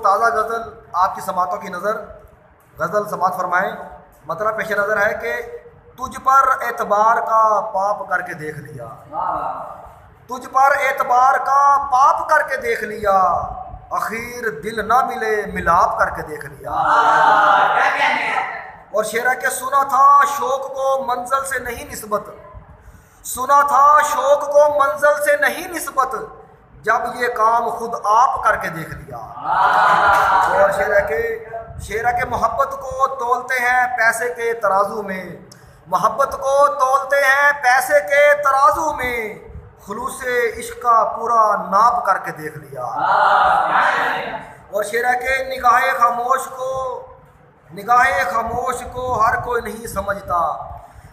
تازہ غزل آپ کی سماعتوں کی نظر، غزل سماعت فرمائیں۔ مطلب پیش نظر ہے کہ تجھ پر اعتبار کا پاپ کر کے دیکھ لیا، تجھ پر اعتبار کا پاپ کر کے دیکھ لیا، اخیر دل نہ ملے ملاپ کر کے دیکھ لیا۔ اور شعر ہے کہ سنا تھا شوق کو منزل سے نہیں نسبت، سنا تھا شوق کو منزل سے نہیں نسبت، جب یہ کام خود آپ کر کے دیکھ لیا۔ اور شعر ہے کہ محبت کو تولتے ہیں پیسے کے ترازو میں، محبت کو تولتے ہیں پیسے کے ترازو میں، خلوص عشق کا پورا ناپ کر کے دیکھ لیا۔ اور شعر ہے کہ نگاہ خاموش کو ہر کوئی نہیں سمجھتا،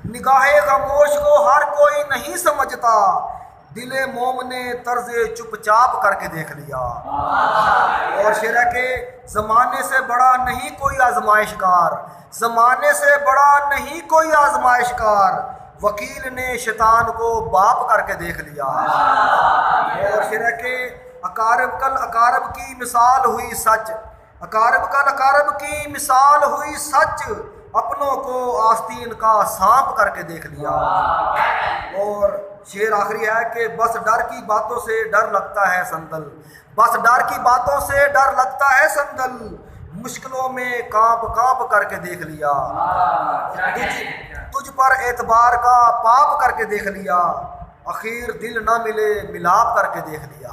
نگاہ خاموش کو ہر کوئی نہیں سمجھتا، دل موم نے طرز چپ چاپ کر کے دیکھ لیا۔ اور شعر ہے کہ زمانے سے بڑا نہیں کوئی آزمائش کار، زمانے سے بڑا نہیں کوئی آزمائش کار، وکیل نے شیطان کو باپ کر کے دیکھ لیا۔ اور شعر ہے کہ اقارب کل اقارب کی مثال ہوئی سچ، اقارب کل اقارب کی مثال ہوئی سچ، اپنوں کو آستین کا سانپ کر کے دیکھ لیا۔ اور شعر آخری ہے کہ بس ڈر کی باتوں سے ڈر لگتا ہے سندل، بس ڈر کی باتوں سے ڈر لگتا ہے سندل، مشکلوں میں کانپ کانپ کر کے دیکھ لیا، تجھ پر اعتبار کا پاپ کر کے دیکھ لیا، اخیر دل نہ ملے ملاپ کر کے دیکھ لیا۔